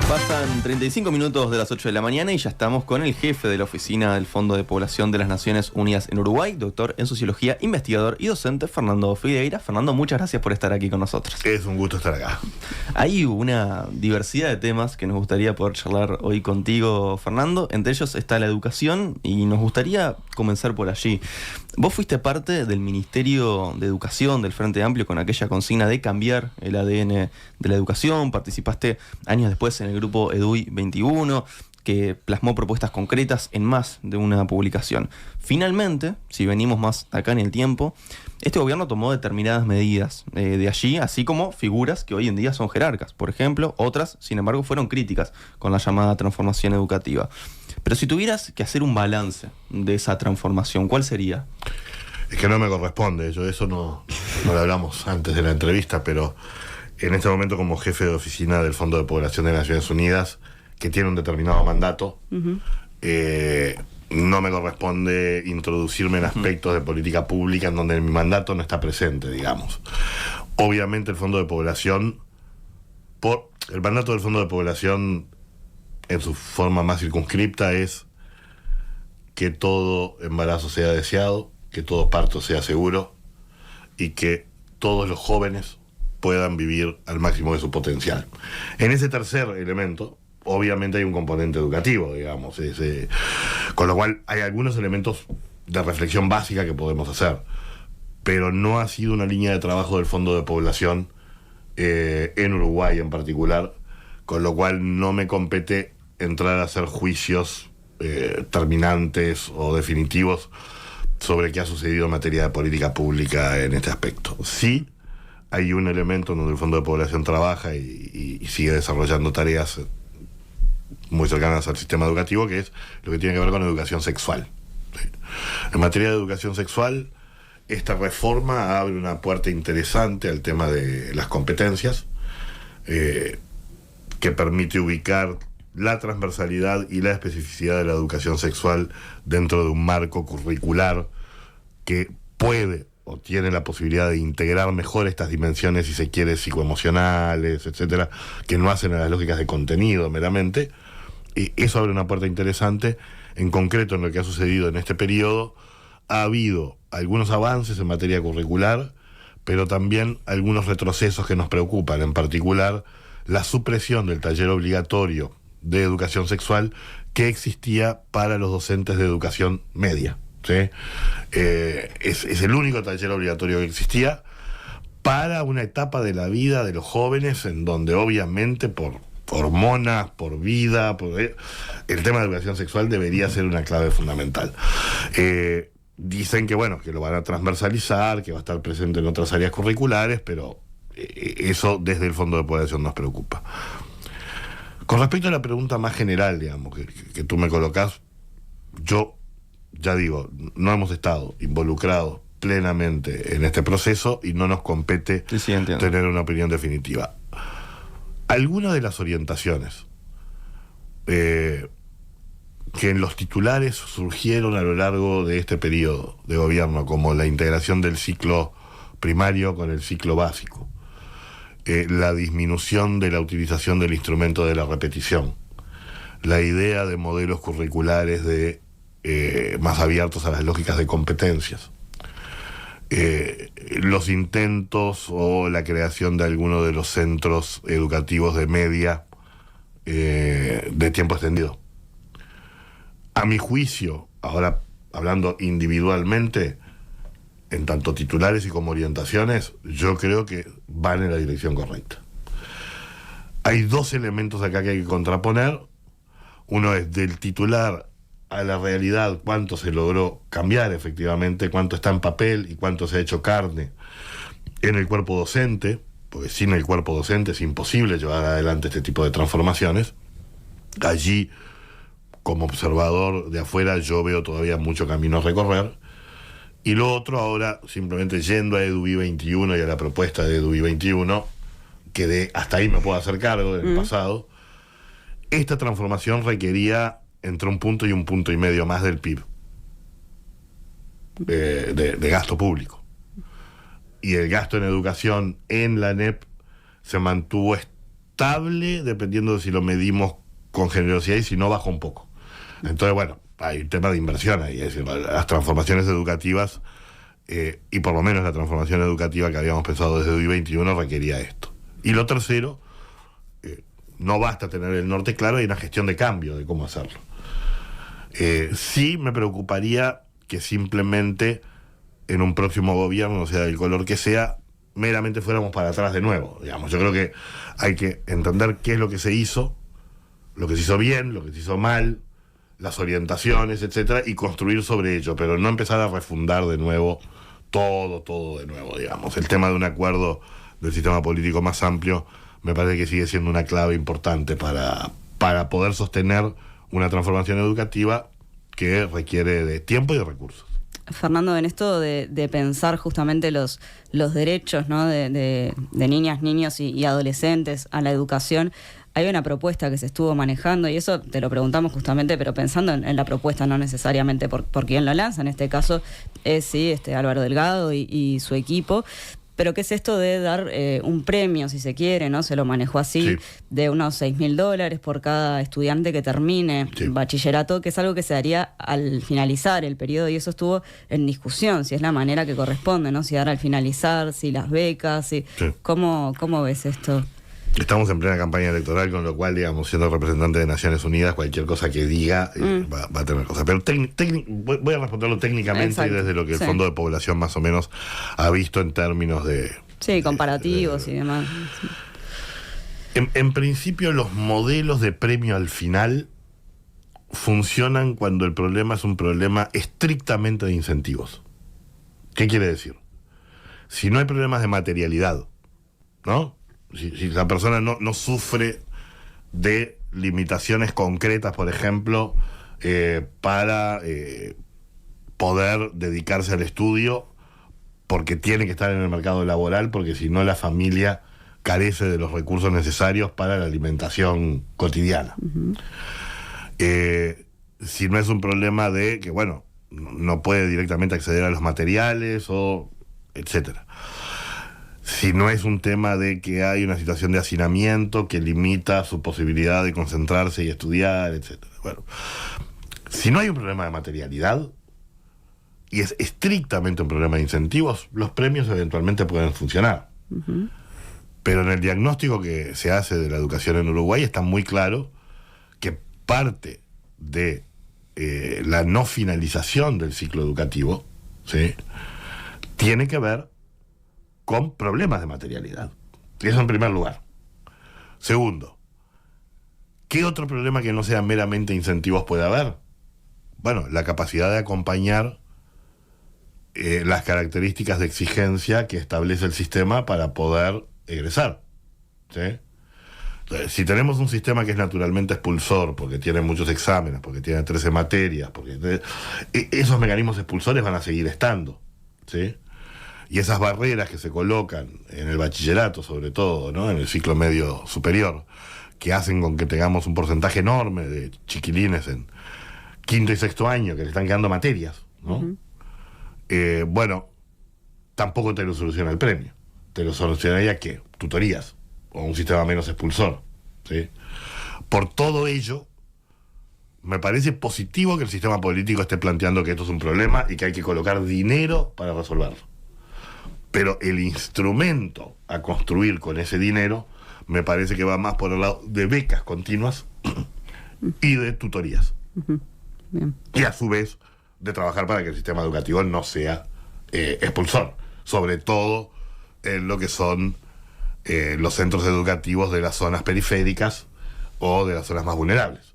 Pasan 35 minutos de las 8 de la mañana y ya estamos con el jefe de la oficina del Fondo de Población de las Naciones Unidas en Uruguay, doctor en Sociología, investigador y docente Fernando Figueira. Fernando, muchas gracias por estar aquí con nosotros. Es un gusto estar acá. Hay una diversidad de temas que nos gustaría poder charlar hoy contigo, Fernando. Entre ellos está la educación y nos gustaría comenzar por allí. Vos fuiste parte del Ministerio de Educación del Frente Amplio con aquella consigna de cambiar el ADN de la educación. Participaste años después en el grupo EDUI 21, que plasmó propuestas concretas en más de una publicación. Finalmente, si venimos más acá en el tiempo, este gobierno tomó determinadas medidas de allí, así como figuras que hoy en día son jerarcas. Por ejemplo, otras, sin embargo, fueron críticas con la llamada transformación educativa. Pero si tuvieras que hacer un balance de esa transformación, ¿cuál sería? Es que no me corresponde, eso no lo hablamos antes de la entrevista, pero en este momento como jefe de oficina del Fondo de Población de Naciones Unidas, que tiene un determinado mandato, no me corresponde introducirme en aspectos de política pública en donde mi mandato no está presente, digamos. Obviamente el Fondo de Población, el mandato del Fondo de Población en su forma más circunscripta es que todo embarazo sea deseado, que todo parto sea seguro y que todos los jóvenes puedan vivir al máximo de su potencial. En ese tercer elemento, obviamente hay un componente educativo, digamos, con lo cual hay algunos elementos de reflexión básica que podemos hacer, pero no ha sido una línea de trabajo del Fondo de Población en Uruguay en particular, con lo cual no me compete entrar a hacer juicios terminantes o definitivos sobre qué ha sucedido en materia de política pública en este aspecto. Sí, hay un elemento donde el Fondo de Población trabaja y sigue desarrollando tareas muy cercanas al sistema educativo, que es lo que tiene que ver con educación sexual. ¿Sí? En materia de educación sexual, esta reforma abre una puerta interesante al tema de las competencias, que permite ubicar la transversalidad y la especificidad de la educación sexual dentro de un marco curricular que puede o tiene la posibilidad de integrar mejor estas dimensiones, si se quiere, psicoemocionales, etcétera, que no hacen a las lógicas de contenido meramente. Y eso abre una puerta interesante. En concreto, en lo que ha sucedido en este periodo, ha habido algunos avances en materia curricular, pero también algunos retrocesos que nos preocupan, en particular la supresión del taller obligatorio de educación sexual que existía para los docentes de educación media. ¿Sí? Es el único taller obligatorio que existía para una etapa de la vida de los jóvenes en donde obviamente por hormonas, por vida, el tema de educación sexual debería ser una clave fundamental. Dicen que bueno, que lo van a transversalizar, que va a estar presente en otras áreas curriculares, pero eso desde el Fondo de Población nos preocupa. Con respecto a la pregunta más general, digamos, que tú me colocás, yo ya digo, no hemos estado involucrados plenamente en este proceso y no nos compete tener una opinión definitiva. Algunas de las orientaciones que en los titulares surgieron a lo largo de este periodo de gobierno, como la integración del ciclo primario con el ciclo básico, la disminución de la utilización del instrumento de la repetición, la idea de modelos curriculares más abiertos a las lógicas de competencias, los intentos o la creación de algunos de los centros educativos de media de tiempo extendido. A mi juicio, ahora hablando individualmente, en tanto titulares y como orientaciones, yo creo que van en la dirección correcta. Hay dos elementos acá que hay que contraponer. Uno es del titular a la realidad, cuánto se logró cambiar efectivamente, cuánto está en papel y cuánto se ha hecho carne en el cuerpo docente, porque sin el cuerpo docente es imposible llevar adelante este tipo de transformaciones. Allí, como observador de afuera, yo veo todavía mucho camino a recorrer. Y lo otro, ahora, simplemente yendo a EDUI 21 y a la propuesta de EDUI 21, que hasta ahí me puedo hacer cargo del pasado, esta transformación requería entre 1 punto y 1,5 puntos más del PIB, de gasto público. Y el gasto en educación en la ANEP se mantuvo estable, dependiendo de si lo medimos con generosidad y si no, baja un poco. Entonces, bueno, hay un tema de inversión ahí, es decir, las transformaciones educativas, y por lo menos la transformación educativa que habíamos pensado desde hoy 21 requería esto. Y lo tercero, no basta tener el norte claro, hay una gestión de cambio de cómo hacerlo. Sí me preocuparía que simplemente en un próximo gobierno, sea del color que sea, meramente fuéramos para atrás de nuevo. Digamos, yo creo que hay que entender qué es lo que se hizo bien, lo que se hizo mal, las orientaciones, etcétera, y construir sobre ello, pero no empezar a refundar de nuevo todo de nuevo, digamos. El tema de un acuerdo del sistema político más amplio me parece que sigue siendo una clave importante para poder sostener una transformación educativa que requiere de tiempo y de recursos. Fernando, en esto de pensar justamente los derechos, ¿no?, de niñas, niños y adolescentes a la educación, hay una propuesta que se estuvo manejando, y eso te lo preguntamos justamente, pero pensando en la propuesta, no necesariamente por quien lo lanza, en este caso es Álvaro Delgado y su equipo. Pero ¿qué es esto de dar un premio, si se quiere, ¿no? Se lo manejó así, sí, de unos $6.000 por cada estudiante que termine bachillerato, que es algo que se daría al finalizar el periodo, y eso estuvo en discusión, si es la manera que corresponde, ¿no? Si dar al finalizar, si las becas, si... Sí. ¿Cómo ves esto? Estamos en plena campaña electoral, con lo cual, digamos, siendo representante de Naciones Unidas, cualquier cosa que diga va a tener cosas. Pero voy a responderlo técnicamente. Exacto. Y desde lo que el Fondo de Población más o menos ha visto en términos de... Sí, comparativos y demás. En principio, los modelos de premio al final funcionan cuando el problema es un problema estrictamente de incentivos. ¿Qué quiere decir? Si no hay problemas de materialidad, ¿no? Si la persona no sufre de limitaciones concretas, por ejemplo, para poder dedicarse al estudio, porque tiene que estar en el mercado laboral, porque si no la familia carece de los recursos necesarios para la alimentación cotidiana. Uh-huh. Si no es un problema de que, bueno, no puede directamente acceder a los materiales, o etcétera. Si no es un tema de que hay una situación de hacinamiento que limita su posibilidad de concentrarse y estudiar, etcétera. Bueno, si no hay un problema de materialidad y es estrictamente un problema de incentivos, los premios eventualmente pueden funcionar. Uh-huh. Pero en el diagnóstico que se hace de la educación en Uruguay está muy claro que parte de la no finalización del ciclo educativo, ¿sí?, tiene que ver con problemas de materialidad. Eso en primer lugar. Segundo, ¿qué otro problema que no sea meramente incentivos puede haber? Bueno, la capacidad de acompañar las características de exigencia que establece el sistema para poder egresar, ¿sí? Entonces, si tenemos un sistema que es naturalmente expulsor, porque tiene muchos exámenes, porque tiene 13 materias, esos mecanismos expulsores van a seguir estando, ¿sí? Y esas barreras que se colocan en el bachillerato, sobre todo, ¿no?, en el ciclo medio superior, que hacen con que tengamos un porcentaje enorme de chiquilines en quinto y sexto año que le están quedando materias, ¿no? Uh-huh. Bueno, tampoco te lo soluciona el premio. Te lo solucionaría, ¿qué? Tutorías, o un sistema menos expulsor, ¿sí? Por todo ello, me parece positivo que el sistema político esté planteando que esto es un problema y que hay que colocar dinero para resolverlo. Pero el instrumento a construir con ese dinero me parece que va más por el lado de becas continuas y de tutorías. Uh-huh. Bien. Y a su vez de trabajar para que el sistema educativo no sea expulsor, sobre todo en lo que son los centros educativos de las zonas periféricas o de las zonas más vulnerables,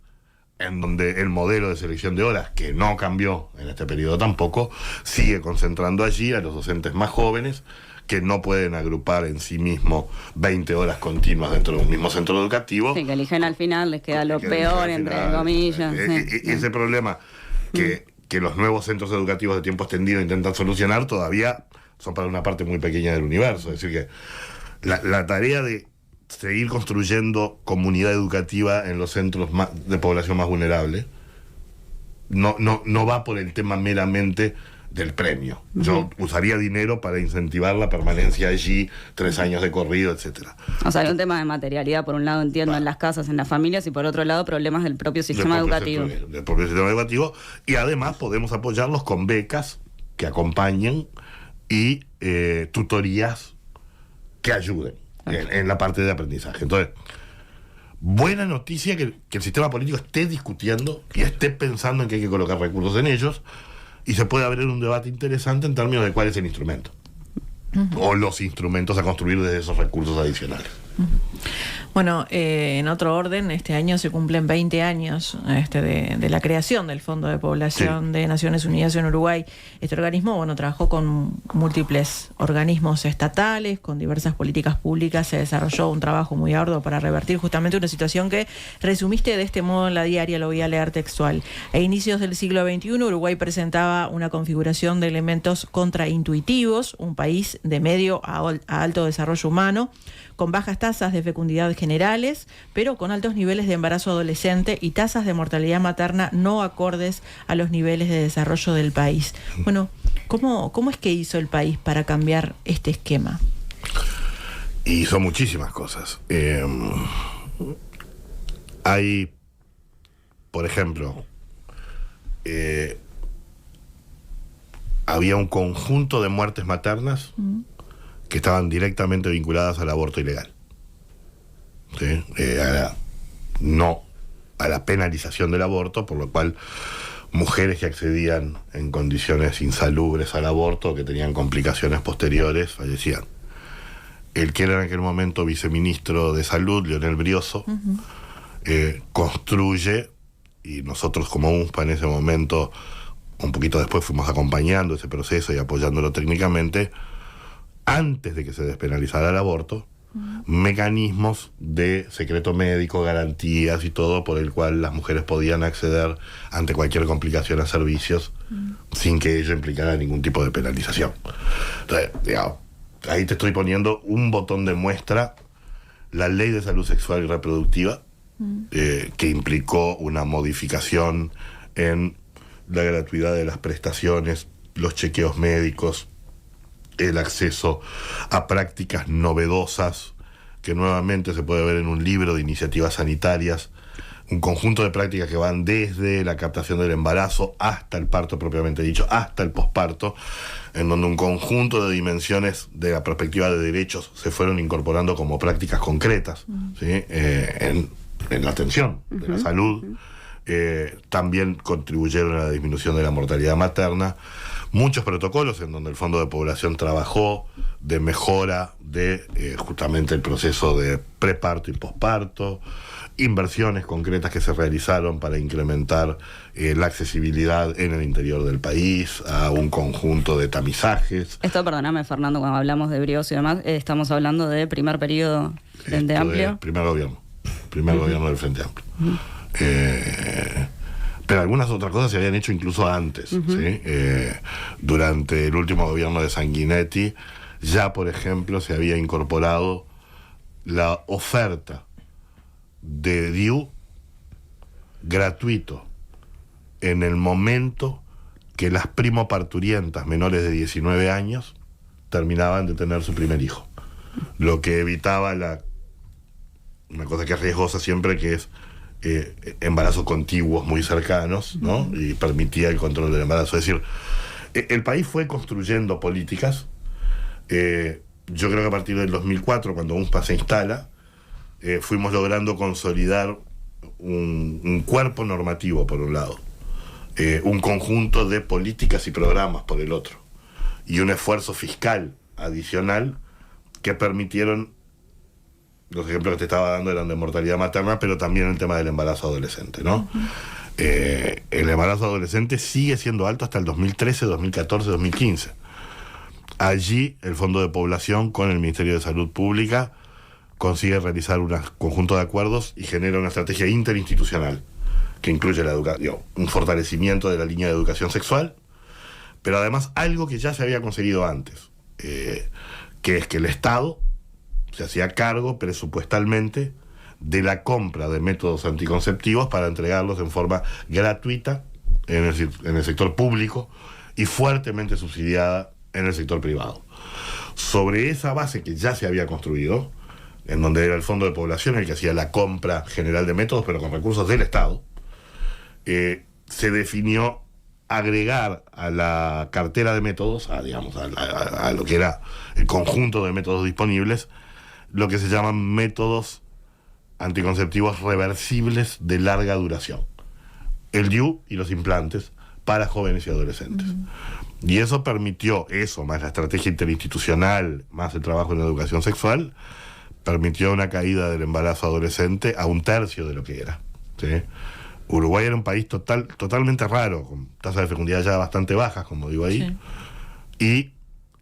en donde el modelo de selección de horas, que no cambió en este periodo tampoco, sigue concentrando allí a los docentes más jóvenes, que no pueden agrupar en sí mismo 20 horas continuas dentro de un mismo centro educativo. Sí, que eligen al final, les queda lo peor, entre comillas. Ese problema que los nuevos centros educativos de tiempo extendido intentan solucionar todavía son para una parte muy pequeña del universo. Es decir, que la tarea de seguir construyendo comunidad educativa en los centros de población más vulnerable no va por el tema meramente del premio. Yo usaría dinero para incentivar la permanencia allí, 3 años de corrido, etcétera. O sea, hay un tema de materialidad, por un lado, entiendo, en las casas, en las familias, y por otro lado, problemas del propio sistema educativo. Del propio sistema educativo, y además podemos apoyarlos con becas que acompañen y tutorías que ayuden en la parte de aprendizaje. Entonces, buena noticia que el sistema político esté discutiendo y esté pensando en que hay que colocar recursos en ellos, y se puede abrir un debate interesante en términos de cuál es el instrumento o los instrumentos a construir desde esos recursos adicionales. Bueno, en otro orden, este año se cumplen 20 años de la creación del Fondo de Población de Naciones Unidas en Uruguay. Este organismo, bueno, trabajó con múltiples organismos estatales, con diversas políticas públicas, se desarrolló un trabajo muy arduo para revertir justamente una situación que resumiste de este modo en la diaria, lo voy a leer textual. A inicios del siglo XXI, Uruguay presentaba una configuración de elementos contraintuitivos, un país de medio a alto desarrollo humano, con bajas tasas de fecundidad generales, pero con altos niveles de embarazo adolescente y tasas de mortalidad materna no acordes a los niveles de desarrollo del país. Bueno, ¿cómo es que hizo el país para cambiar este esquema? Hizo muchísimas cosas. Hay, por ejemplo, había un conjunto de muertes maternas que estaban directamente vinculadas al aborto ilegal. ¿Sí? No a la penalización del aborto, por lo cual mujeres que accedían en condiciones insalubres al aborto, que tenían complicaciones posteriores, fallecían. El que era en aquel momento viceministro de Salud, Leonel Brioso, construye, y nosotros como UNSPA en ese momento, un poquito después, fuimos acompañando ese proceso y apoyándolo técnicamente, antes de que se despenalizara el aborto, mecanismos de secreto médico, garantías y todo por el cual las mujeres podían acceder ante cualquier complicación a servicios sin que ello implicara ningún tipo de penalización. Entonces, digamos, ahí te estoy poniendo un botón de muestra, la Ley de Salud Sexual y Reproductiva, que implicó una modificación en la gratuidad de las prestaciones, los chequeos médicos, el acceso a prácticas novedosas, que nuevamente se puede ver en un libro de iniciativas sanitarias, un conjunto de prácticas que van desde la captación del embarazo hasta el parto propiamente dicho, hasta el posparto, en donde un conjunto de dimensiones de la perspectiva de derechos se fueron incorporando como prácticas concretas, ¿sí? en la atención de la salud. También contribuyeron a la disminución de la mortalidad materna. Muchos protocolos en donde el Fondo de Población trabajó de mejora de justamente el proceso de preparto y posparto, inversiones concretas que se realizaron para incrementar la accesibilidad en el interior del país, a un conjunto de tamizajes. Esto, perdóname, Fernando, cuando hablamos de Brioso y demás, estamos hablando de primer periodo Frente Amplio. Primer gobierno del Frente Amplio. Pero algunas otras cosas se habían hecho incluso antes, ¿sí? Durante el último gobierno de Sanguinetti ya, por ejemplo, se había incorporado la oferta de DIU gratuito en el momento que las primoparturientas menores de 19 años terminaban de tener su primer hijo, lo que evitaba una cosa que es riesgosa siempre, que es embarazos contiguos muy cercanos, ¿no? Y permitía el control del embarazo. Es decir, el país fue construyendo políticas. Yo creo que a partir del 2004, cuando UNSPA se instala, fuimos logrando consolidar un cuerpo normativo, por un lado, un conjunto de políticas y programas, por el otro, y un esfuerzo fiscal adicional que permitieron. Los ejemplos que te estaba dando eran de mortalidad materna, pero también el tema del embarazo adolescente, ¿no? El embarazo adolescente sigue siendo alto hasta el 2013, 2014, 2015. Allí el Fondo de Población con el Ministerio de Salud Pública consigue realizar un conjunto de acuerdos y genera una estrategia interinstitucional que incluye un fortalecimiento de la línea de educación sexual, pero además algo que ya se había conseguido antes, que es que el Estado se hacía cargo presupuestalmente de la compra de métodos anticonceptivos para entregarlos en forma gratuita en el sector público y fuertemente subsidiada en el sector privado. Sobre esa base que ya se había construido, en donde era el Fondo de Población el que hacía la compra general de métodos, pero con recursos del Estado, se definió agregar a la cartera de métodos, a lo que era el conjunto de métodos disponibles, lo que se llaman métodos anticonceptivos reversibles de larga duración. El DIU y los implantes para jóvenes y adolescentes. Y eso permitió, más la estrategia interinstitucional, más el trabajo en la educación sexual, permitió una caída del embarazo adolescente a 1/3 de lo que era, ¿sí? Uruguay era un país totalmente raro, con tasas de fecundidad ya bastante bajas, como digo ahí, sí, y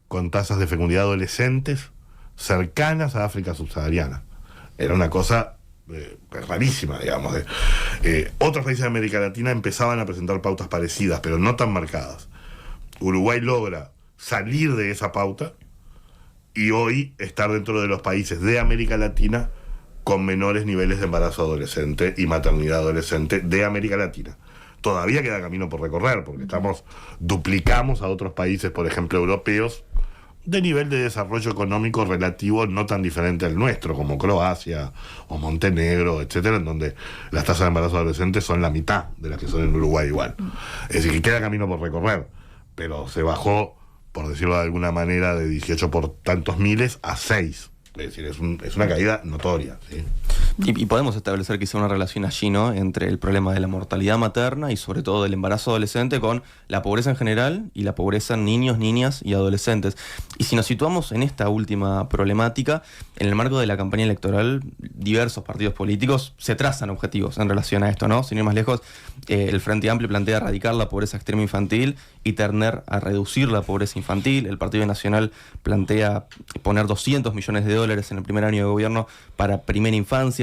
con tasas de fecundidad adolescentes cercanas a África subsahariana. Era una cosa rarísima, digamos. Otros países de América Latina empezaban a presentar pautas parecidas, pero no tan marcadas. Uruguay logra salir de esa pauta y hoy estar dentro de los países de América Latina con menores niveles de embarazo adolescente y maternidad adolescente de América Latina. Todavía queda camino por recorrer, porque duplicamos a otros países, por ejemplo, europeos, de nivel de desarrollo económico relativo no tan diferente al nuestro, como Croacia o Montenegro, etcétera, en donde las tasas de embarazo adolescente son la mitad de las que son en Uruguay igual. Es decir, que queda camino por recorrer, pero se bajó, por decirlo de alguna manera, de 18 por tantos miles a 6. Es decir, es una caída notoria, ¿sí? Y podemos establecer quizá una relación allí, ¿no?, entre el problema de la mortalidad materna y sobre todo del embarazo adolescente con la pobreza en general y la pobreza en niños, niñas y adolescentes. Y si nos situamos en esta última problemática, en el marco de la campaña electoral, diversos partidos políticos se trazan objetivos en relación a esto, ¿no? Sin ir más lejos, el Frente Amplio plantea erradicar la pobreza extrema infantil y tender a reducir la pobreza infantil. El Partido Nacional plantea poner 200 millones de dólares en el primer año de gobierno para primera infancia.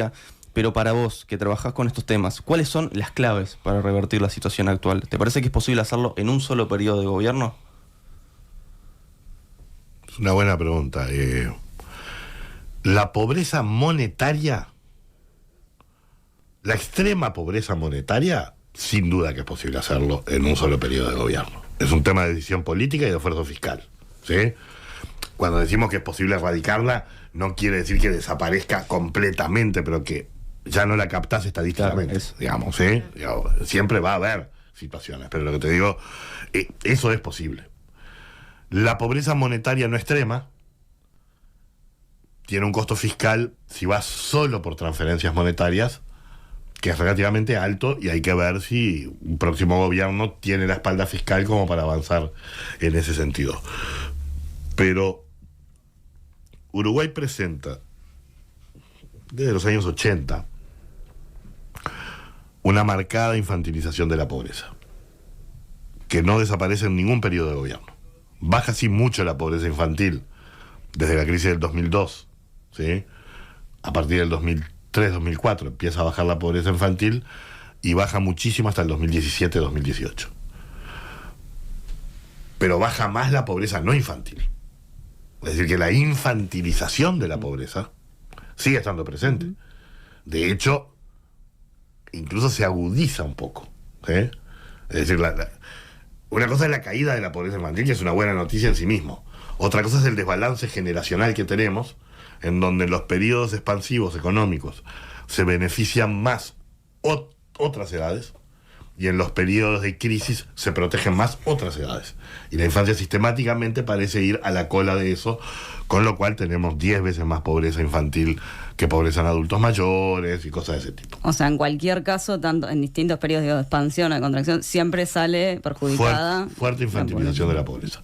Pero para vos, que trabajás con estos temas, ¿cuáles son las claves para revertir la situación actual? ¿Te parece que es posible hacerlo en un solo periodo de gobierno? Es una buena pregunta. La pobreza monetaria, la extrema pobreza monetaria, sin duda que es posible hacerlo en un solo periodo de gobierno. Es un tema de decisión política y de esfuerzo fiscal, ¿sí? Cuando decimos que es posible erradicarla, no quiere decir que desaparezca completamente, pero que ya no la captás estadísticamente, claro, digamos, ¿sí? Siempre va a haber situaciones, pero lo que te digo, eso es posible. La pobreza monetaria no extrema tiene un costo fiscal, si vas solo por transferencias monetarias, que es relativamente alto, y hay que ver si un próximo gobierno tiene la espalda fiscal como para avanzar en ese sentido. Pero Uruguay presenta, desde los años 80, una marcada infantilización de la pobreza, que no desaparece en ningún periodo de gobierno. Baja sí mucho la pobreza infantil desde la crisis del 2002, ¿sí? A partir del 2003-2004 empieza a bajar la pobreza infantil y baja muchísimo hasta el 2017-2018. Pero baja más la pobreza no infantil. Es decir, que la infantilización de la pobreza sigue estando presente. De hecho, incluso se agudiza un poco, ¿sí? Es decir, una cosa es la caída de la pobreza infantil, que es una buena noticia en sí mismo. Otra cosa es el desbalance generacional que tenemos, en donde en los periodos expansivos económicos se benefician más otras edades, y en los periodos de crisis se protegen más otras edades. Y la infancia sistemáticamente parece ir a la cola de eso, con lo cual tenemos 10 veces más pobreza infantil que pobreza en adultos mayores y cosas de ese tipo. O sea, en cualquier caso, tanto en distintos periodos de expansión o de contracción, siempre sale perjudicada. Fuerte infantilización de la pobreza.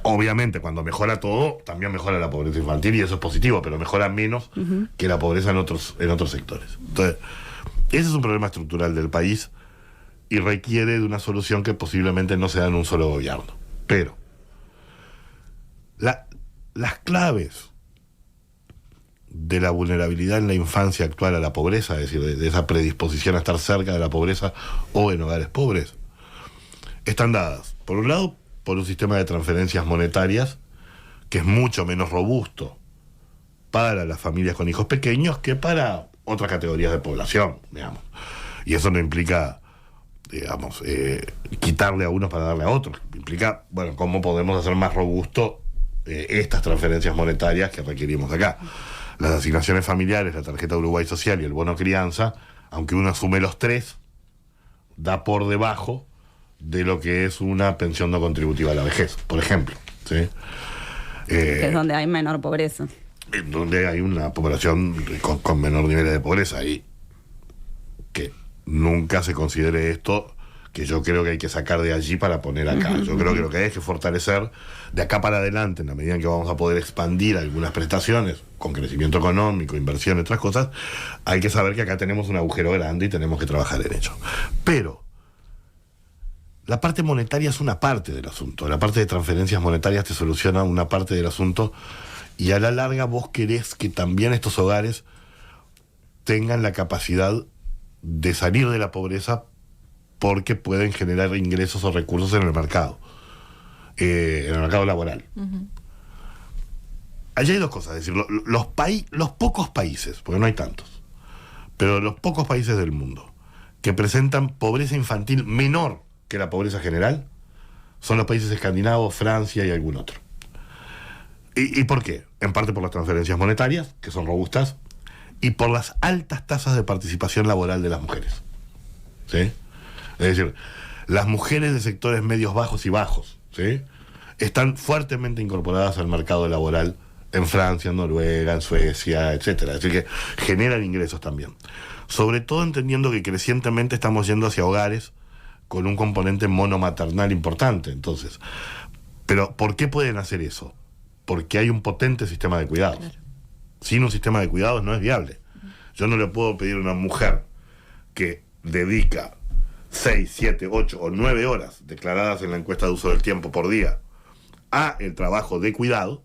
Obviamente, cuando mejora todo, también mejora la pobreza infantil, y eso es positivo, pero mejora menos que la pobreza en otros sectores. Entonces, ese es un problema estructural del país, y requiere de una solución que posiblemente no se da en un solo gobierno. Pero las claves de la vulnerabilidad en la infancia actual a la pobreza, es decir, de esa predisposición a estar cerca de la pobreza o en hogares pobres, están dadas, por un lado, por un sistema de transferencias monetarias que es mucho menos robusto para las familias con hijos pequeños que para otras categorías de población, digamos. Y eso no implica digamos, quitarle a unos para darle a otros. Implica, bueno, cómo podemos hacer más robusto estas transferencias monetarias que requerimos acá. Las asignaciones familiares, la tarjeta Uruguay Social y el bono crianza, aunque uno asume los tres, da por debajo de lo que es una pensión no contributiva a la vejez, por ejemplo, ¿sí? Que es donde hay menor pobreza. Donde hay una población con menor niveles de pobreza, y que nunca se considere esto, que yo creo que hay que sacar de allí para poner acá. Yo creo que lo que hay es que fortalecer de acá para adelante, en la medida en que vamos a poder expandir algunas prestaciones con crecimiento económico, inversión y otras cosas. Hay que saber que acá tenemos un agujero grande y tenemos que trabajar en ello. Pero la parte monetaria es una parte del asunto. La parte de transferencias monetarias te soluciona una parte del asunto, y a la larga vos querés que también estos hogares tengan la capacidad de salir de la pobreza, porque pueden generar ingresos o recursos en el mercado laboral. Allí hay dos cosas, es decir, los pocos países, porque no hay tantos, pero los pocos países del mundo que presentan pobreza infantil menor que la pobreza general son los países escandinavos, Francia y algún otro. ¿Y por qué? En parte por las transferencias monetarias, que son robustas, y por las altas tasas de participación laboral de las mujeres. ¿Sí? Es decir, las mujeres de sectores medios bajos y bajos, ¿sí?, están fuertemente incorporadas al mercado laboral en Francia, en Noruega, en Suecia, etcétera. Es decir, que generan ingresos también. Sobre todo entendiendo que crecientemente estamos yendo hacia hogares con un componente monomaternal importante. Entonces, pero ¿por qué pueden hacer eso? Porque hay un potente sistema de cuidados. Claro. Sin un sistema de cuidados no es viable. Yo no le puedo pedir a una mujer que dedica 6, 7, 8 o 9 horas declaradas en la encuesta de uso del tiempo por día a el trabajo de cuidado,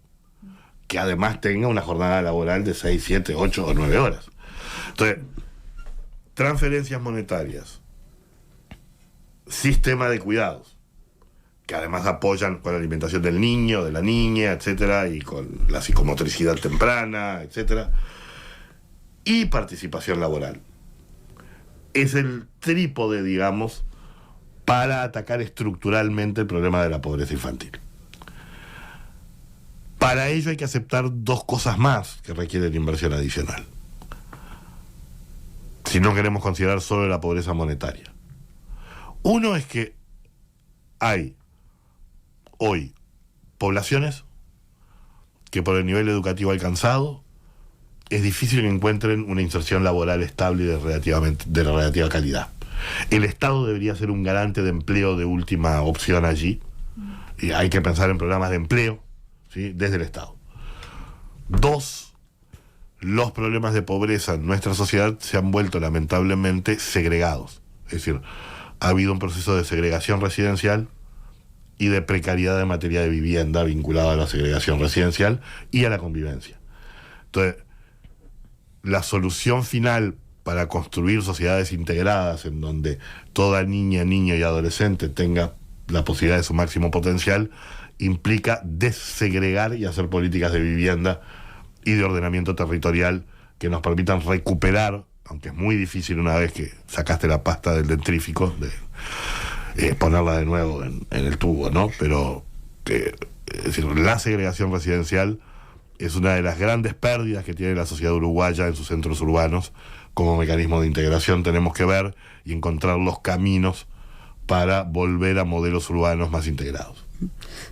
que además tenga una jornada laboral de 6, 7, 8 o 9 horas. Entonces, transferencias monetarias, sistema de cuidados, que además apoyan con la alimentación del niño, de la niña, etcétera, y con la psicomotricidad temprana, etcétera, y participación laboral. Es el trípode, digamos, para atacar estructuralmente el problema de la pobreza infantil. Para ello hay que aceptar dos cosas más que requieren inversión adicional, si no queremos considerar solo la pobreza monetaria. Uno es que hay hoy poblaciones que por el nivel educativo alcanzado es difícil que encuentren una inserción laboral estable y de relativa calidad. El Estado debería ser un garante de empleo de última opción allí, y hay que pensar en programas de empleo, ¿sí?, desde el Estado. Dos, los problemas de pobreza en nuestra sociedad se han vuelto lamentablemente segregados. Es decir, ha habido un proceso de segregación residencial y de precariedad de materia de vivienda vinculada a la segregación residencial y a la convivencia. Entonces, la solución final para construir sociedades integradas en donde toda niña, niño y adolescente tenga la posibilidad de su máximo potencial implica desegregar y hacer políticas de vivienda y de ordenamiento territorial que nos permitan recuperar, aunque es muy difícil una vez que sacaste la pasta del dentrífico, ponerla de nuevo en el tubo, ¿no? Pero es decir, la segregación residencial es una de las grandes pérdidas que tiene la sociedad uruguaya en sus centros urbanos. Como mecanismo de integración tenemos que ver y encontrar los caminos para volver a modelos urbanos más integrados.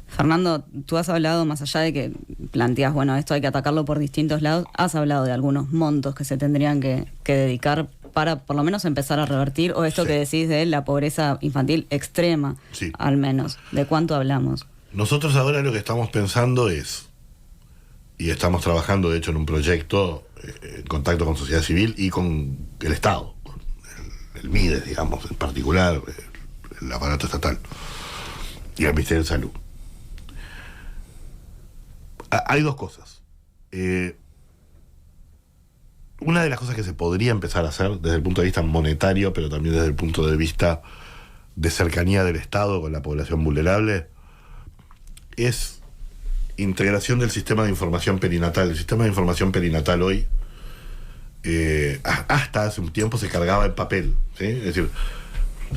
Fernando, tú has hablado, más allá de que planteas, bueno, esto hay que atacarlo por distintos lados, has hablado de algunos montos que se tendrían que dedicar para por lo menos empezar a revertir, o esto, sí, que decís de la pobreza infantil extrema, sí, al menos. ¿De cuánto hablamos? Nosotros ahora lo que estamos pensando es, y estamos trabajando de hecho en un proyecto en contacto con sociedad civil y con el Estado, con el MIDES, digamos, en particular, el aparato estatal y el Ministerio de Salud. Hay dos cosas. Una de las cosas que se podría empezar a hacer desde el punto de vista monetario, pero también desde el punto de vista de cercanía del Estado con la población vulnerable, es integración del sistema de información perinatal. El sistema de información perinatal hoy, hasta hace un tiempo, se cargaba en papel, ¿sí? Es decir,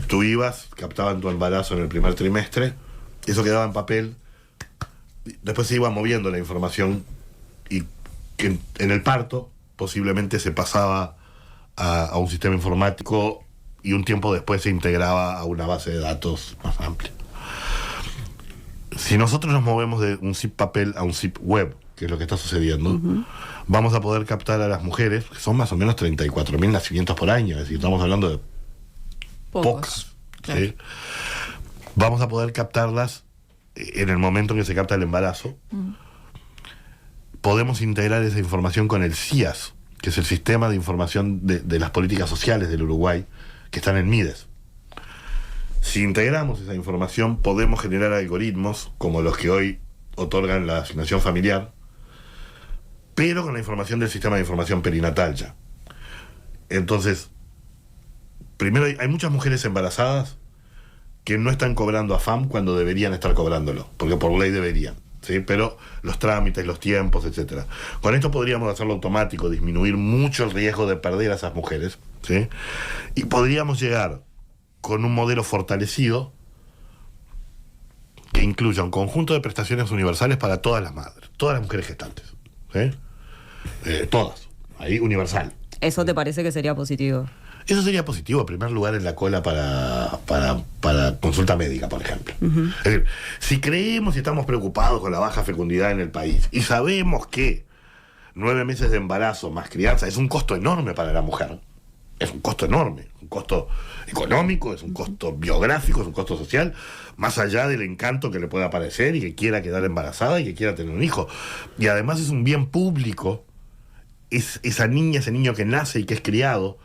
Tú ibas, captaban tu embarazo en el primer trimestre, eso quedaba en papel, después se iba moviendo la información y que en el parto posiblemente se pasaba a un sistema informático y un tiempo después se integraba a una base de datos más amplia. Si nosotros nos movemos de un zip papel a un zip web, que es lo que está sucediendo, vamos a poder captar a las mujeres, que son más o menos 34.000 nacimientos por año, es decir, estamos hablando de pocas. Claro. ¿Sí? Vamos a poder captarlas en el momento en que se capta el embarazo. Podemos integrar esa información con el CIAS, que es el Sistema de Información de las Políticas Sociales del Uruguay, que están en MIDES. Si integramos esa información, podemos generar algoritmos como los que hoy otorgan la asignación familiar, pero con la información del Sistema de Información Perinatal ya. Entonces, primero hay muchas mujeres embarazadas que no están cobrando AFAM cuando deberían estar cobrándolo, porque por ley deberían, ¿sí? Pero los trámites, los tiempos, etcétera. Con esto podríamos hacerlo automático, disminuir mucho el riesgo de perder a esas mujeres, ¿sí? Y podríamos llegar con un modelo fortalecido que incluya un conjunto de prestaciones universales para todas las madres, todas las mujeres gestantes, ¿sí? Todas, ahí universal. ¿Eso te parece que sería positivo? Eso sería positivo, en primer lugar, en la cola para consulta médica, por ejemplo. Es decir, si creemos y estamos preocupados con la baja fecundidad en el país y sabemos que 9 meses de embarazo más crianza es un costo enorme para la mujer, es un costo enorme, un costo económico, es un costo biográfico, es un costo social, más allá del encanto que le pueda parecer y que quiera quedar embarazada y que quiera tener un hijo. Y además es un bien público, esa niña, ese niño que nace y que es criado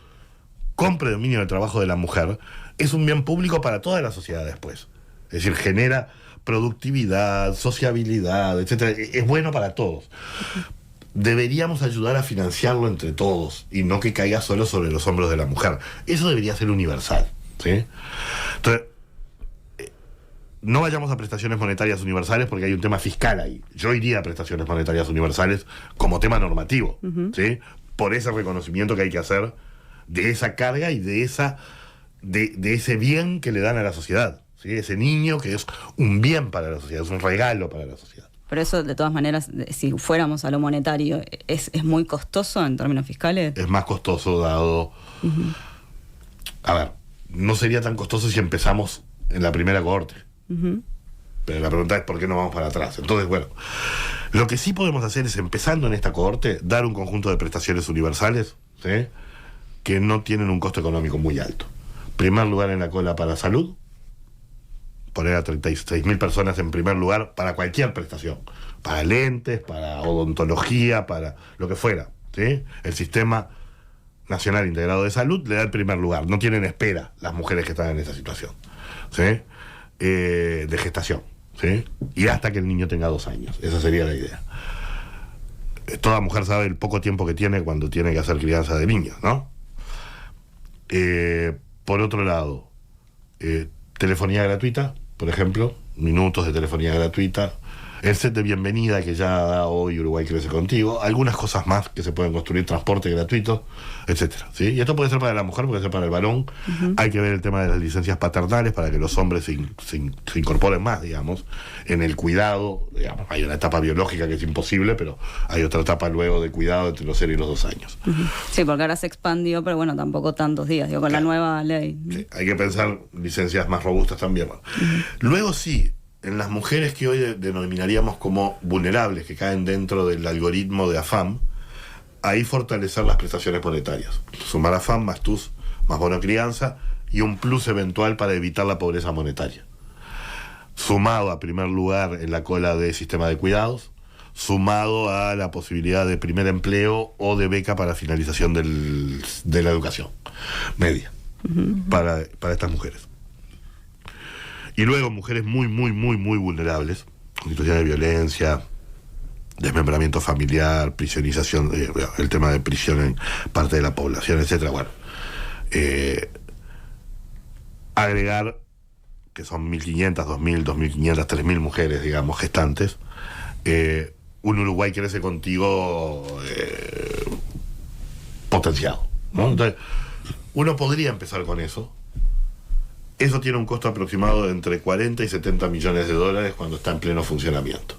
con predominio del trabajo de la mujer, es un bien público para toda la sociedad después. Es decir, genera productividad, sociabilidad, etcétera. Es bueno para todos. Deberíamos ayudar a financiarlo entre todos y no que caiga solo sobre los hombros de la mujer. Eso debería ser universal, ¿sí? Entonces, no vayamos a prestaciones monetarias universales porque hay un tema fiscal ahí. Yo iría a prestaciones monetarias universales como tema normativo, ¿sí? Por ese reconocimiento que hay que hacer de esa carga y de ese bien que le dan a la sociedad, ¿sí? Ese niño que es un bien para la sociedad, es un regalo para la sociedad. Pero eso, de todas maneras, si fuéramos a lo monetario, ¿es muy costoso en términos fiscales? Es más costoso dado... A ver, no sería tan costoso si empezamos en la primera cohorte. Pero la pregunta es por qué no vamos para atrás. Entonces, bueno, lo que sí podemos hacer es, empezando en esta cohorte, dar un conjunto de prestaciones universales, ¿sí? Que no tienen un costo económico muy alto. Primer lugar en la cola para salud, poner a 36.000 personas en primer lugar para cualquier prestación, para lentes, para odontología, para lo que fuera, ¿sí? El Sistema Nacional Integrado de Salud le da el primer lugar, no tienen espera las mujeres que están en esa situación, ¿sí? De gestación, ¿sí? Y hasta que el niño tenga 2 años, esa sería la idea. Toda mujer sabe el poco tiempo que tiene cuando tiene que hacer crianza de niños, ¿no? Por otro lado, telefonía gratuita, por ejemplo, minutos de telefonía gratuita, el set de bienvenida que ya da hoy Uruguay Crece Contigo, algunas cosas más que se pueden construir, transporte gratuito, etcétera, ¿sí? Y esto puede ser para la mujer, puede ser para el varón. Hay que ver el tema de las licencias paternales para que los hombres se incorporen más, digamos, en el cuidado. Digamos, hay una etapa biológica que es imposible, pero hay otra etapa luego de cuidado entre los 0 y los 2 años. Sí, porque ahora se expandió, pero bueno, tampoco tantos días, digo, con la nueva ley. Sí, hay que pensar licencias más robustas también. Luego sí, en las mujeres que hoy denominaríamos como vulnerables, que caen dentro del algoritmo de AFAM, ahí fortalecer las prestaciones monetarias. Sumar AFAM más TUS, más bono crianza y un plus eventual para evitar la pobreza monetaria. Sumado a primer lugar en la cola de sistema de cuidados, sumado a la posibilidad de primer empleo o de beca para finalización de la educación media para estas mujeres. Y luego mujeres muy vulnerables, con situaciones de violencia, desmembramiento familiar, prisionización, el tema de prisión en parte de la población, etcétera. Bueno, agregar que son 1.500, 2.000, 2.500, 3.000 mujeres, digamos, gestantes, un Uruguay Crece Contigo potenciado, ¿no? Entonces, uno podría empezar con eso Eso tiene un costo aproximado de entre 40 y 70 millones de dólares cuando está en pleno funcionamiento.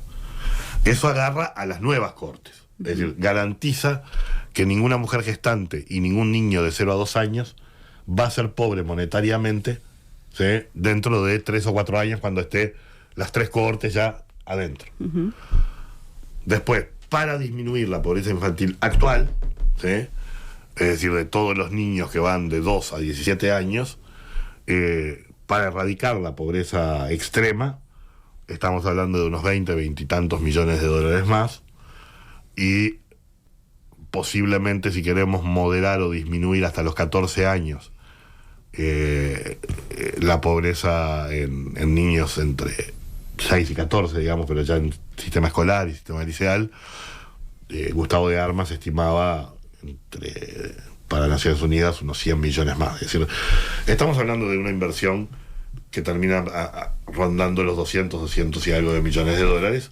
Eso agarra a las nuevas cortes. Es decir, garantiza que ninguna mujer gestante y ningún niño de 0 a 2 años va a ser pobre monetariamente, ¿sí?, dentro de 3 o 4 años cuando esté las 3 cohortes ya adentro. Después, para disminuir la pobreza infantil actual, ¿sí?, es decir, de todos los niños que van de 2 a 17 años, para erradicar la pobreza extrema, estamos hablando de unos 20 y tantos millones de dólares más, y posiblemente, si queremos moderar o disminuir hasta los 14 años la pobreza en niños entre 6 y 14, digamos, pero ya en sistema escolar y sistema liceal, Gustavo de Armas estimaba para Naciones Unidas unos 100 millones más. Es decir, estamos hablando de una inversión que termina rondando los 200 y algo de millones de dólares.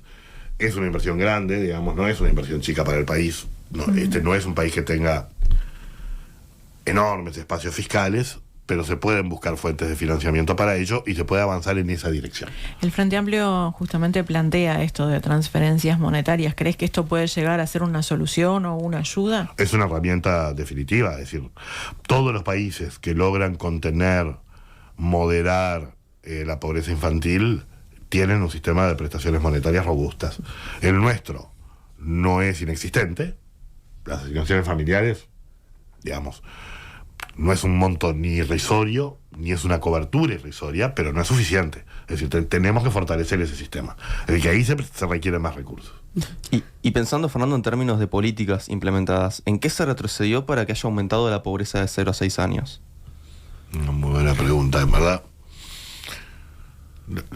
Es una inversión grande, digamos, no es una inversión chica para el país. No, no es un país que tenga enormes espacios fiscales, pero se pueden buscar fuentes de financiamiento para ello y se puede avanzar en esa dirección. El Frente Amplio justamente plantea esto de transferencias monetarias. ¿Crees que esto puede llegar a ser una solución o una ayuda? Es una herramienta definitiva, es decir, todos los países que logran contener, moderar la pobreza infantil tienen un sistema de prestaciones monetarias robustas. El nuestro no es inexistente. Las asignaciones familiares, digamos, no es un monto ni irrisorio, ni es una cobertura irrisoria, pero no es suficiente. Es decir, tenemos que fortalecer ese sistema. Es decir, que ahí se requieren más recursos. Y pensando, Fernando, en términos de políticas implementadas, ¿en qué se retrocedió para que haya aumentado la pobreza de 0 a 6 años? Una muy buena pregunta, en verdad.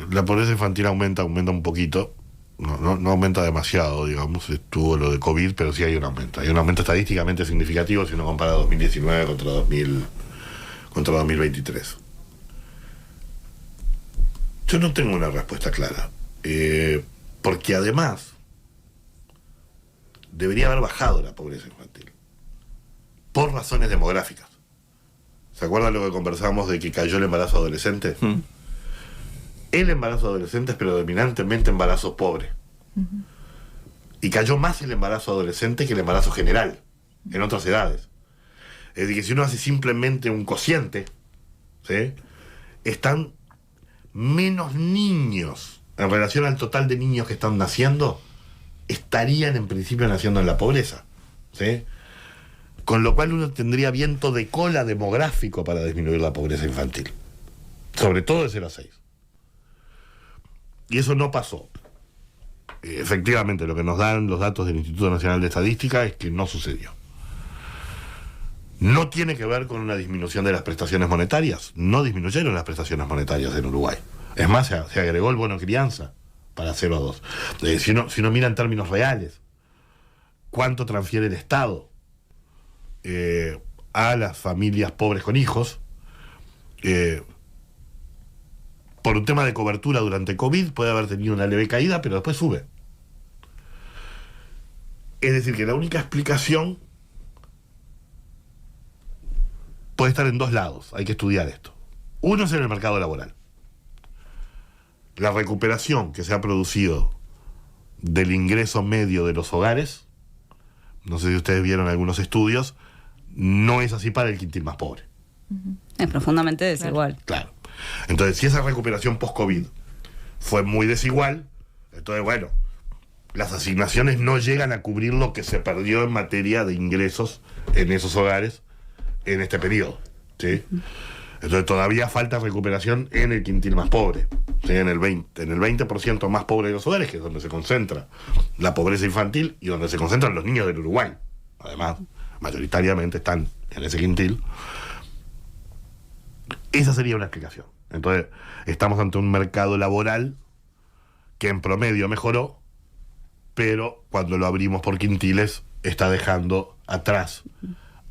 La pobreza infantil aumenta un poquito. No aumenta demasiado, digamos. Estuvo lo de COVID, pero sí hay un aumento. Hay un aumento estadísticamente significativo si uno compara 2019 contra 2023. Yo no tengo una respuesta clara. Porque además debería haber bajado la pobreza infantil. Por razones demográficas. ¿Se acuerdan lo que conversábamos de que cayó el embarazo adolescente? El embarazo adolescente es predominantemente embarazo pobre. Y cayó más el embarazo adolescente que el embarazo general, en otras edades. Es decir, que si uno hace simplemente un cociente, ¿sí?, están menos niños en relación al total de niños que están naciendo, estarían en principio naciendo en la pobreza, ¿sí? Con lo cual uno tendría viento de cola demográfico para disminuir la pobreza infantil, sobre todo de 0 a 6. Y eso no pasó. Efectivamente, lo que nos dan los datos del Instituto Nacional de Estadística es que no sucedió. No tiene que ver con una disminución de las prestaciones monetarias. No disminuyeron las prestaciones monetarias en Uruguay. Es más, se agregó el bono crianza para 0 a 2. Si uno mira en términos reales, ¿cuánto transfiere el Estado a las familias pobres con hijos? Por un tema de cobertura durante COVID puede haber tenido una leve caída, pero después sube. Es decir, que la única explicación puede estar en dos lados. Hay que estudiar esto. Uno es en el mercado laboral. La recuperación que se ha producido del ingreso medio de los hogares, no sé si ustedes vieron algunos estudios, no es así para el quintil más pobre. Es profundamente desigual. Claro. Entonces, si esa recuperación post-COVID fue muy desigual, entonces, bueno, las asignaciones no llegan a cubrir lo que se perdió en materia de ingresos en esos hogares en este periodo, ¿sí? Entonces todavía falta recuperación en el quintil más pobre, ¿sí? en el 20% más pobre de los hogares, que es donde se concentra la pobreza infantil y donde se concentran los niños del Uruguay. Además, mayoritariamente están en ese quintil. Esa sería una explicación. Entonces, estamos ante un mercado laboral que en promedio mejoró, pero cuando lo abrimos por quintiles está dejando atrás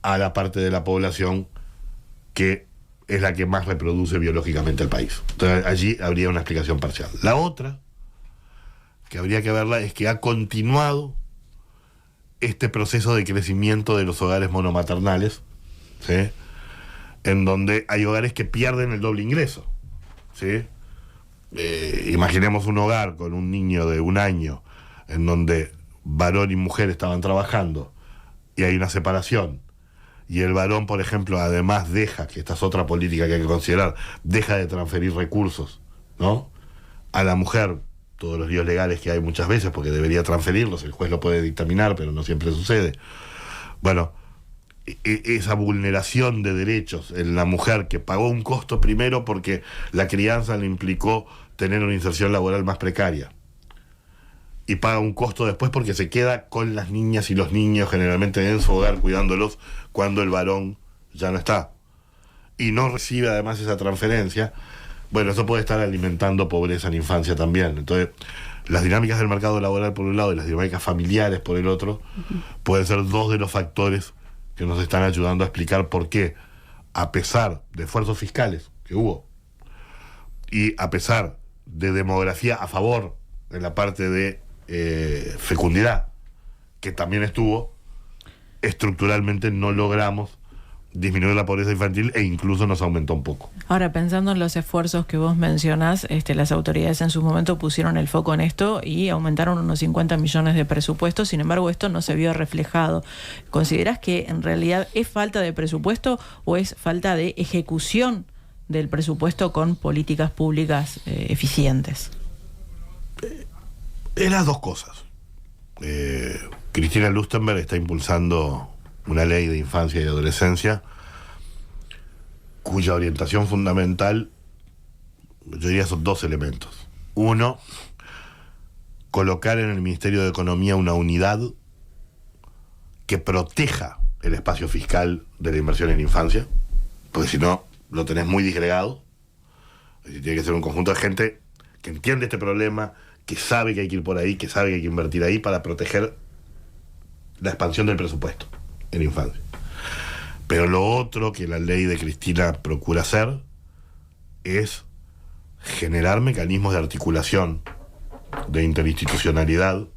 a la parte de la población que es la que más reproduce biológicamente el país. Entonces, allí habría una explicación parcial. La otra, que habría que verla, es que ha continuado este proceso de crecimiento de los hogares monomaternales, ¿sí?, en donde hay hogares que pierden el doble ingreso. ¿sí? Imaginemos un hogar con un niño de 1 año en donde varón y mujer estaban trabajando y hay una separación y el varón, por ejemplo, además deja, que esta es otra política que hay que considerar, deja de transferir recursos, ¿no?, a la mujer, todos los líos legales que hay muchas veces porque debería transferirlos, el juez lo puede dictaminar pero no siempre sucede. Bueno, esa vulneración de derechos en la mujer que pagó un costo primero porque la crianza le implicó tener una inserción laboral más precaria y paga un costo después porque se queda con las niñas y los niños generalmente en su hogar cuidándolos cuando el varón ya no está y no recibe además esa transferencia. Bueno, eso puede estar alimentando pobreza en infancia también. Entonces, las dinámicas del mercado laboral por un lado y las dinámicas familiares por el otro pueden ser dos de los factores que nos están ayudando a explicar por qué, a pesar de esfuerzos fiscales que hubo y a pesar de demografía a favor en la parte de fecundidad, que también estuvo, estructuralmente no logramos disminuir la pobreza infantil e incluso nos aumentó un poco. Ahora, pensando en los esfuerzos que vos mencionás, las autoridades en su momento pusieron el foco en esto y aumentaron unos 50 millones de presupuesto, sin embargo esto no se vio reflejado. ¿Considerás que en realidad es falta de presupuesto o es falta de ejecución del presupuesto con políticas públicas eficientes? Es las dos cosas. Cristina Lustenberg está impulsando una ley de infancia y adolescencia cuya orientación fundamental, yo diría, son 2 elementos. Uno, colocar en el Ministerio de Economía una unidad que proteja el espacio fiscal de la inversión en infancia, porque si no, lo tenés muy disgregado. Tiene que ser un conjunto de gente que entiende este problema, que sabe que hay que ir por ahí, que sabe que hay que invertir ahí para proteger la expansión del presupuesto en infancia. Pero lo otro que la ley de Cristina procura hacer es generar mecanismos de articulación, de interinstitucionalidad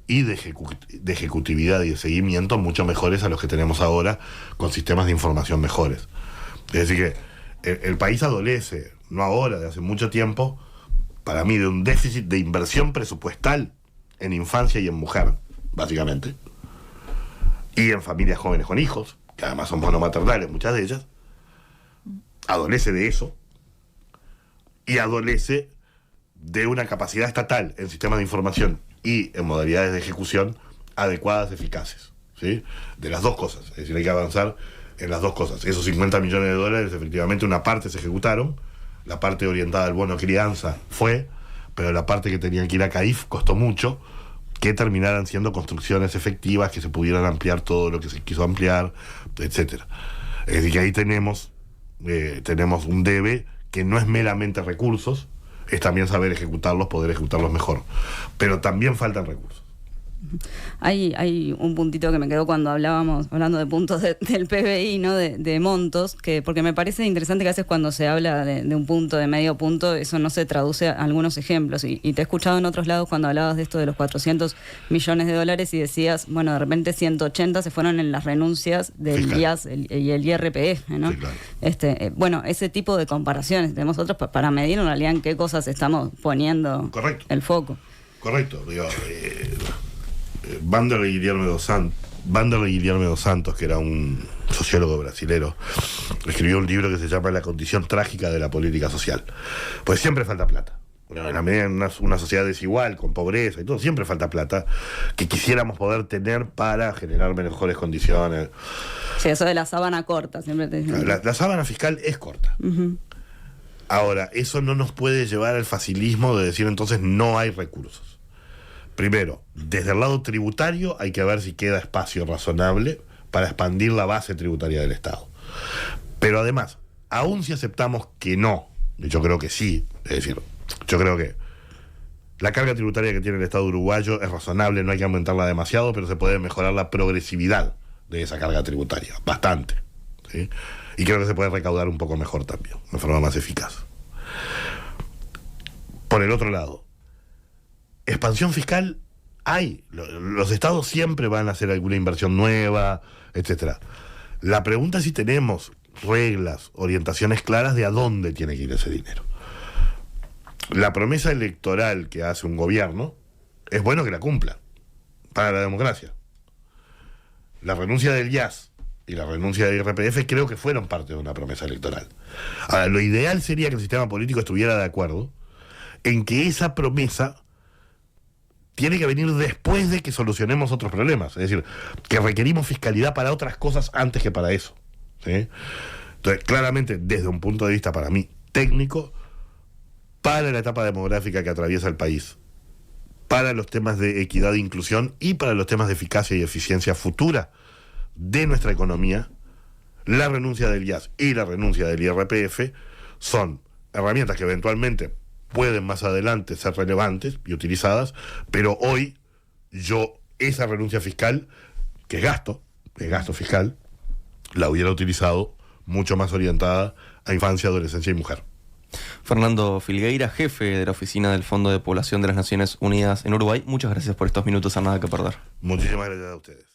y de ejecutividad y de seguimiento mucho mejores a los que tenemos ahora, con sistemas de información mejores. Es decir que el país adolece, no ahora, de hace mucho tiempo, para mí, de un déficit de inversión presupuestal en infancia y en mujer, básicamente. Y en familias jóvenes con hijos, que además son monomaternales, muchas de ellas, adolece de eso y adolece de una capacidad estatal en sistemas de información y en modalidades de ejecución adecuadas, eficaces, ¿sí? De las dos cosas, es decir, hay que avanzar en las dos cosas. Esos 50 millones de dólares, efectivamente, una parte se ejecutaron, la parte orientada al bono crianza fue, pero la parte que tenían que ir a CAIF costó mucho, que terminaran siendo construcciones efectivas, que se pudieran ampliar todo lo que se quiso ampliar, etcétera. Es decir, que ahí tenemos un debe que no es meramente recursos, es también saber ejecutarlos, poder ejecutarlos mejor. Pero también faltan recursos. Hay un puntito que me quedó cuando hablando de puntos del PBI, ¿no? De montos, porque me parece interesante que a veces cuando se habla de un punto, de medio punto, eso no se traduce a algunos ejemplos. Y te he escuchado en otros lados cuando hablabas de esto de los 400 millones de dólares y decías, bueno, de repente 180 se fueron en las renuncias del IAS y el IRPF, ¿no? Sí, claro. Bueno, ese tipo de comparaciones tenemos nosotros para medir en realidad en qué cosas estamos poniendo el foco. Correcto. Digo, Vanderlei Guilherme dos Santos, que era un sociólogo brasilero, escribió un libro que se llama La condición trágica de la política social. Pues siempre falta plata. En la medida en una sociedad desigual, con pobreza y todo, siempre falta plata que quisiéramos poder tener para generar mejores condiciones. Sí, eso de la sábana corta, siempre te dicen. La sábana fiscal es corta. Uh-huh. Ahora, eso no nos puede llevar al facilismo de decir entonces no hay recursos. Primero, desde el lado tributario hay que ver si queda espacio razonable para expandir la base tributaria del Estado. Pero además, aun si aceptamos que no, y yo creo que sí, es decir, yo creo que la carga tributaria que tiene el Estado uruguayo es razonable, no hay que aumentarla demasiado, pero se puede mejorar la progresividad de esa carga tributaria, bastante, ¿sí? Y creo que se puede recaudar un poco mejor también, de forma más eficaz. Por el otro lado, expansión fiscal hay. Los estados siempre van a hacer alguna inversión nueva, etcétera. La pregunta es si tenemos reglas, orientaciones claras de a dónde tiene que ir ese dinero. la promesa electoral que hace un gobierno es bueno que la cumpla para la democracia. La renuncia del IAS y la renuncia del IRPF creo que fueron parte de una promesa electoral. Ahora, lo ideal sería que el sistema político estuviera de acuerdo en que esa promesa tiene que venir después de que solucionemos otros problemas. Es decir, que requerimos fiscalidad para otras cosas antes que para eso, ¿sí? Entonces, claramente, desde un punto de vista para mí técnico, para la etapa demográfica que atraviesa el país, para los temas de equidad e inclusión y para los temas de eficacia y eficiencia futura de nuestra economía, la renuncia del IAS y la renuncia del IRPF son herramientas que eventualmente pueden más adelante ser relevantes y utilizadas, pero hoy esa renuncia fiscal, que es gasto fiscal, la hubiera utilizado mucho más orientada a infancia, adolescencia y mujer. Fernando Filgueira, jefe de la Oficina del Fondo de Población de las Naciones Unidas en Uruguay, muchas gracias por estos minutos a Nada que Perder. Muchísimas gracias a ustedes.